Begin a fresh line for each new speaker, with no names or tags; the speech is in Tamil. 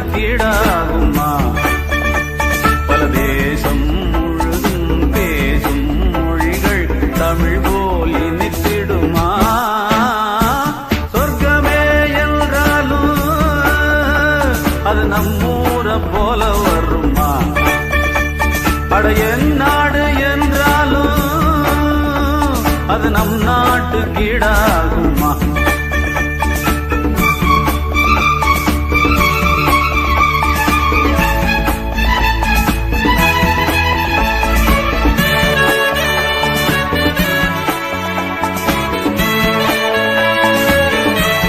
கீடாகுமா? பல தேசம் முழுதும் பேசும் மொழிகள் தமிழ் போல் இனித்திடுமா? சொர்க்கமே என்றாலும் அது நம்மூர போல வருமா? அட என் நாடு என்றாலும் அது நம் நாட்டு கீடாகுமா?